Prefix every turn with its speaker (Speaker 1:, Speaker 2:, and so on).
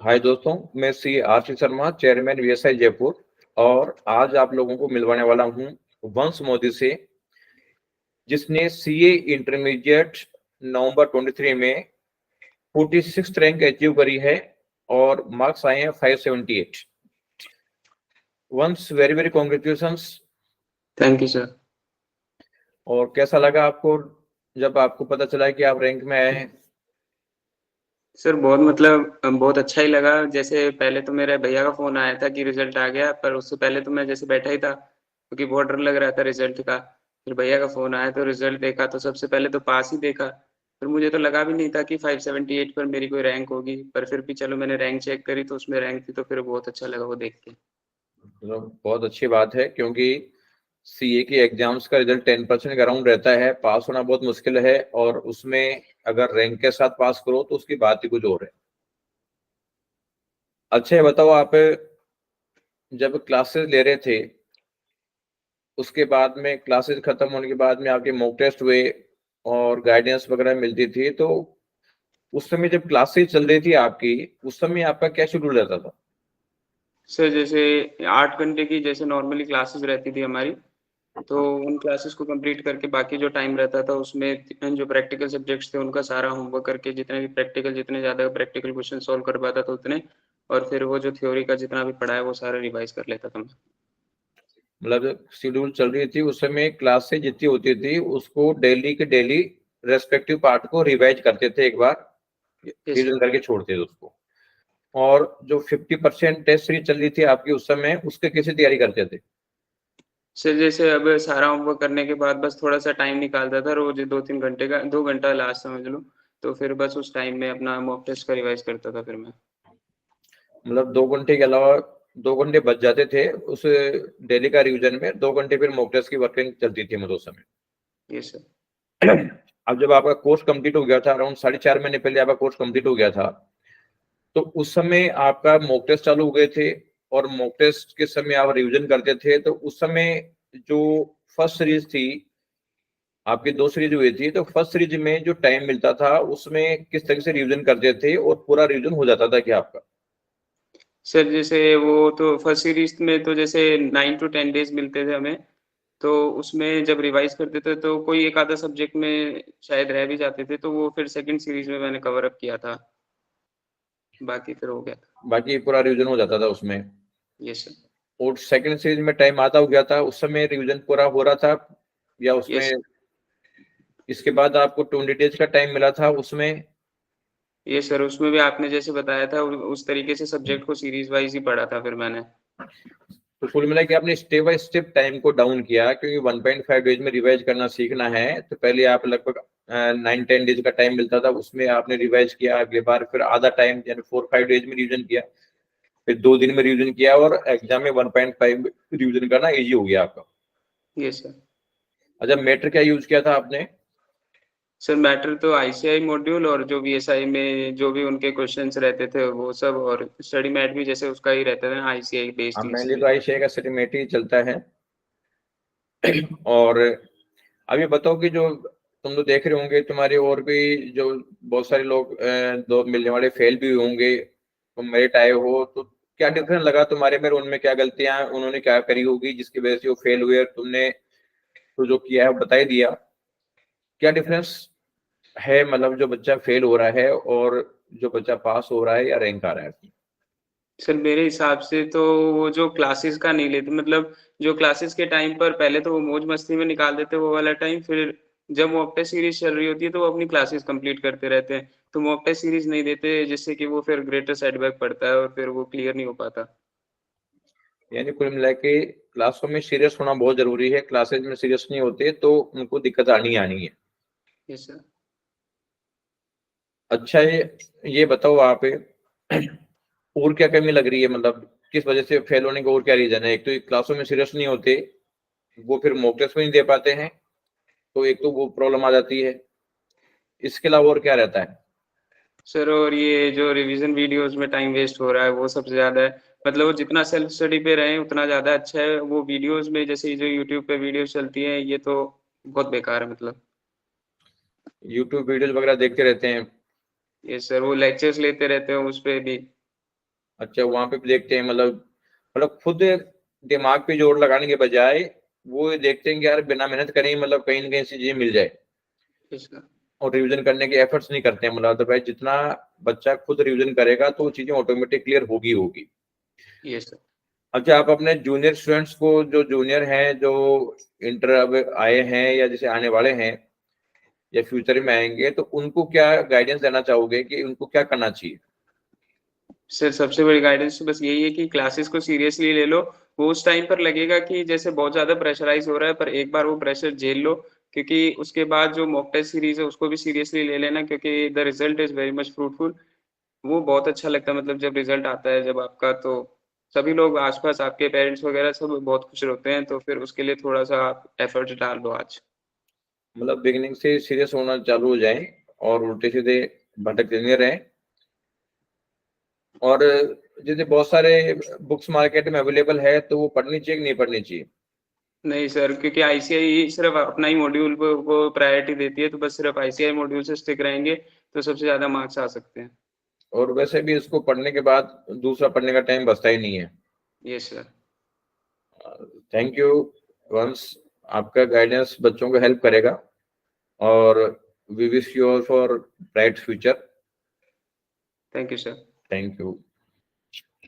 Speaker 1: हाय दोस्तों, मैं C R C Sharma, chairman VSI Jaipur. और आज आप लोगों को मिलवाने वाला हूं वंश मोदी से, जिसने सीए इंटरमीडिएट नवंबर 23 में 46th रैंक अचीव करी है और मार्क्स आए हैं 578। वंश, very very congratulations.
Speaker 2: Thank you sir.
Speaker 1: और कैसा लगा आपको जब आपको पता चला कि आप रैंक में आए हैं?
Speaker 2: सर बहुत अच्छा ही लगा। जैसे पहले तो मेरे भैया का फोन आया था कि रिजल्ट आ गया, पर उससे पहले तो मैं जैसे बैठा ही था क्योंकि बहुत डर लग रहा था रिजल्ट का। फिर भैया का फोन आया तो रिजल्ट देखा तो सबसे पहले तो पास ही देखा। फिर मुझे तो लगा भी नहीं था कि 578 पर मेरी कोई रैंक होगी, पर फिर भी चलो मैंने रैंक चेक करी तो उसमें रैंक थी, तो फिर बहुत अच्छा लगा वो देख के।
Speaker 1: बहुत अच्छी बात है, क्योंकि सीए की एग्जाम्स का रिजल्ट 10% का अराउंड रहता है। पास होना बहुत मुश्किल है, और उसमें अगर रैंक के साथ पास करो तो उसकी बात ही कुछ और है। अच्छा, ये बताओ, आप जब क्लासेस ले रहे थे, उसके बाद में क्लासेस खत्म होने के बाद में आपके मॉक टेस्ट हुए और गाइडेंस वगैरह मिलती थी, तो उस समय जब क्लासेस चल रही थी आपकी, उस समय आपका क्या शेड्यूल रहता था?
Speaker 2: सर जैसे 8 घंटे की जैसे नॉर्मली क्लासेस रहती थी हमारी, तो उन क्लासेस को कंप्लीट करके बाकी जो टाइम रहता था उसमें जो प्रैक्टिकल सब्जेक्ट्स थे उनका सारा होमवर्क करके जितने ज़्यादा प्रैक्टिकल क्वेश्चन सॉल्व कर पाता था उतने, और फिर वो जो थ्योरी का जितना भी पढ़ा है वो सारा रिवाइज कर लेता था मैं।
Speaker 1: मतलब शेड्यूल चल रही थी उस समय, क्लासेस जितनी होती थी उसको डेली के डेली रेस्पेक्टिव पार्ट को रिवाइज करते थे, एक बार
Speaker 2: यस
Speaker 1: रिविजन
Speaker 2: सर।
Speaker 1: करके छोड़ते थे उसको। और जो 50% टेस्ट सीरीज चल रही थी आपकी उस समय, उसके कैसे तैयारी करते थे?
Speaker 2: सर जैसे अब सारा होमवर्क करने के बाद बस थोड़ा सा टाइम निकालता था रोज, 2-3 घंटे का, 2 घंटा लास्ट समझ लो। तो फिर बस उस टाइम में अपना मॉक टेस्ट का रिवाइज करता था फिर मैं।
Speaker 1: मतलब 2 घंटे के अलावा 2 घंटे बच जाते थे उस डेली का रिवीजन में, 2 घंटे फिर मॉक टेस्ट की वर्किंग चलती थी मतलब उस समय।
Speaker 2: Yes sir.
Speaker 1: अब जब आपका कोर्स कंप्लीट हो गया था, अराउंड 4.5 महीने पहले आपका कोर्स कंप्लीट हो गया था, तो उस समय आपका मॉक टेस्ट चालू हो गए थे, और मॉक टेस्ट के समय आप रिवीजन करते थे, तो उस समय जो फर्स्ट सीरीज थी आपकी, 2 सीरीज हुई थी, तो फर्स्ट सीरीज में जो टाइम मिलता था उसमें किस तरह से रिवीजन करते थे, और पूरा रिवीजन हो जाता था क्या आपका?
Speaker 2: सर जैसे वो तो फर्स्ट सीरीज में तो जैसे 9 to 10 डेज मिलते थे हमें, तो उसमें जब रिवाइज करते थे तो कोई एक आधा सब्जेक्ट में शायद रह भी जाते थे, तो वो फिर सेकंड सीरीज में मैंने कवर अप किया था, बाकी फिर हो गया था।
Speaker 1: बाकी पूरा रिवीजन हो जाता था उसमें।
Speaker 2: Yes sir.
Speaker 1: और सेकंड सीरीज में टाइम आधा हो गया था, उस समय रिवीजन पूरा हो रहा था, या उसमें
Speaker 2: यस।
Speaker 1: इसके बाद आपको 20 डेज का टाइम मिला था उसमें?
Speaker 2: ये सर उसमें भी आपने जैसे बताया था उस तरीके से सब्जेक्ट को सीरीज वाइज ही पढ़ा था फिर मैंने।
Speaker 1: तो कुल मिला के आपने स्टेप बाय स्टेप टाइम को डाउन किया, क्योंकि 1.5 डेज में रिवाइज करना सीखना है। तो पहले आप लगभग 9-10 डेज का टाइम मिलता था, उसमें आपने रिवाइज किया। अगली बार फिर आधा टाइम यानी 4-5 डेज में रिवीजन किया। फिर 2 दिन में रिवीजन किया, और एग्जाम में 1.5 रिवीजन करना इजी हो गया आपका।
Speaker 2: ये सर।
Speaker 1: अच्छा, मेटर क्या यूज किया था आपने?
Speaker 2: सर मैटर तो आईसीआई मॉड्यूल, और जो वीएसआई में जो भी उनके क्वेश्चंस रहते थे वो सब, और स्टडी मैट भी जैसे उसका ही रहता था, आईसीआई बेस्ड
Speaker 1: अब
Speaker 2: ही
Speaker 1: मेनली
Speaker 2: सभी।
Speaker 1: तो आईसीआई का सिस्टमेटिक ही चलता है। और अब ये बताओ कि जो तुम तो देख रहे होंगे, तुम्हारे और भी जो बहुत सारे लोग दो मिलने वाले फेल भी हुए होंगे, तुम मेरिट आए हो, तो क्या डिफरेंस लगा तुम्हारे में? उनमें क्या गलतियां उन्होंने क्या करी होगी जिसकी वजह से वो फेल हुए, और तुमने तो जो किया है वो बता ही दिया। क्या डिफरेंस है, मतलब जो बच्चा फेल हो रहा है और जो बच्चा पास हो रहा है या रैंक आ रहा है?
Speaker 2: सर मेरे हिसाब से तो वो जो क्लासेस का नहीं लेते, मतलब जो क्लासेस के टाइम पर पहले तो वो मौज मस्ती में निकाल देते वो वाला टाइम, फिर जब मॉक टेस्ट सीरीज चल रही होती है तो वो अपनी क्लासेस कंप्लीट करते रहते हैं, तो मॉक टेस्ट सीरीज नहीं देते, जिससे कि वो फिर ग्रेटर सेटबैक पड़ता है और फिर वो क्लियर नहीं हो पाता।
Speaker 1: यानी कुल मिला के क्लासों में सीरियस होना बहुत जरूरी है। क्लासेज में सीरियस नहीं होते तो उनको दिक्कत आनी ही आनी है।
Speaker 2: Yes sir.
Speaker 1: अच्छा, ये बताओ आप, और क्या कमी लग रही है, मतलब किस वजह से फेल होने का और क्या रीजन है? एक तो क्लासों में सीरियस नहीं होते, वो फिर मॉक टेस्ट में नहीं दे पाते हैं, तो एक तो वो प्रॉब्लम आ जाती है। इसके अलावा और क्या रहता है?
Speaker 2: सर और ये जो रिवीजन वीडियोस में टाइम वेस्ट हो रहा है वो सबसे ज्यादा है, मतलब वो जितना सेल्फ स्टडी पे रहे उतना ज्यादा अच्छा है, वो वीडियोस में जैसे जो यूट्यूब पे वीडियोस चलती हैं ये तो बहुत बेकार है मतलब।
Speaker 1: यूट्यूब वीडियोज वगैरह देखते रहते हैं?
Speaker 2: ये सर वो लेक्चर्स लेते रहते हैं उस पे भी।
Speaker 1: अच्छा, वहां पे भी देखते हैं, मतलब खुद दिमाग पे जोर लगाने के बजाय वो देखते हैं कि यार बिना मेहनत करें मतलब कहीं ना कहीं से चीजें मिल जाए,
Speaker 2: यस सर।
Speaker 1: और रिवीजन करने के एफर्ट्स नहीं करते हैं। मतलब अदरवाइज जितना बच्चा खुद रिवीजन करेगा तो वो चीजें ऑटोमेटिक क्लियर होगी होगी।
Speaker 2: Yes sir.
Speaker 1: अच्छा, आप अपने जूनियर स्टूडेंट्स को, जो जूनियर हैं, जो इंटर अब आए हैं या जैसे आने वाले हैं या फ्यूचर में आएंगे, तो उनको क्या गाइडेंस देना चाहोगे कि उनको क्या करना चाहिए?
Speaker 2: सर सबसे बड़ी गाइडेंस तो बस यही है कि क्लासेस को सीरियसली ले लो। वो उस टाइम पर लगेगा कि जैसे बहुत ज़्यादा प्रेशराइज़ हो रहा है, पर एक बार वो प्रेशर झेल लो, क्योंकि उसके बाद जो मॉक टेस्ट सीरीज़ है उसको भी सीरियसली ले लेना, क्योंकि the result is very much fruitful. वो बहुत अच्छा लगता है, मतलब जब रिजल्ट आता है जब आपका, तो सभी लोग आस-पास, आपके पेरेंट्स वगैरह सब बहुत खुश होते हैं, तो फिर उसके लिए थोड़ा-सा आप एफर्ट्स डाल लो आज।
Speaker 1: मतलब बिगिनिंग से सीरियस होना चालू हो जाए और उल्टे सीधे भटकते नहीं रहें। और जैसे बहुत सारे बुक्स मार्केट में अवेलेबल है, तो वो पढ़नी चाहिए कि नहीं पढ़नी चाहिए?
Speaker 2: नहीं सर, क्योंकि आईसीआई सिर्फ़ अपना ही मॉड्यूल को प्रायोरिटी देती है, तो बस सिर्फ़ आईसीआई मॉड्यूल से स्टिक रहेंगे, तो सबसे ज़्यादा मार्क्स आ सकते हैं।
Speaker 1: और वैसे भी इसको पढ़ने के बाद दूसरा पढ़ने का टाइम बचता ही नहीं है।
Speaker 2: Yes sir.
Speaker 1: Thank you once, आपका गाइडेंस बच्चों को हेल्प करेगा, और we wish you for bright future.
Speaker 2: Thank you sir.
Speaker 1: Thank you.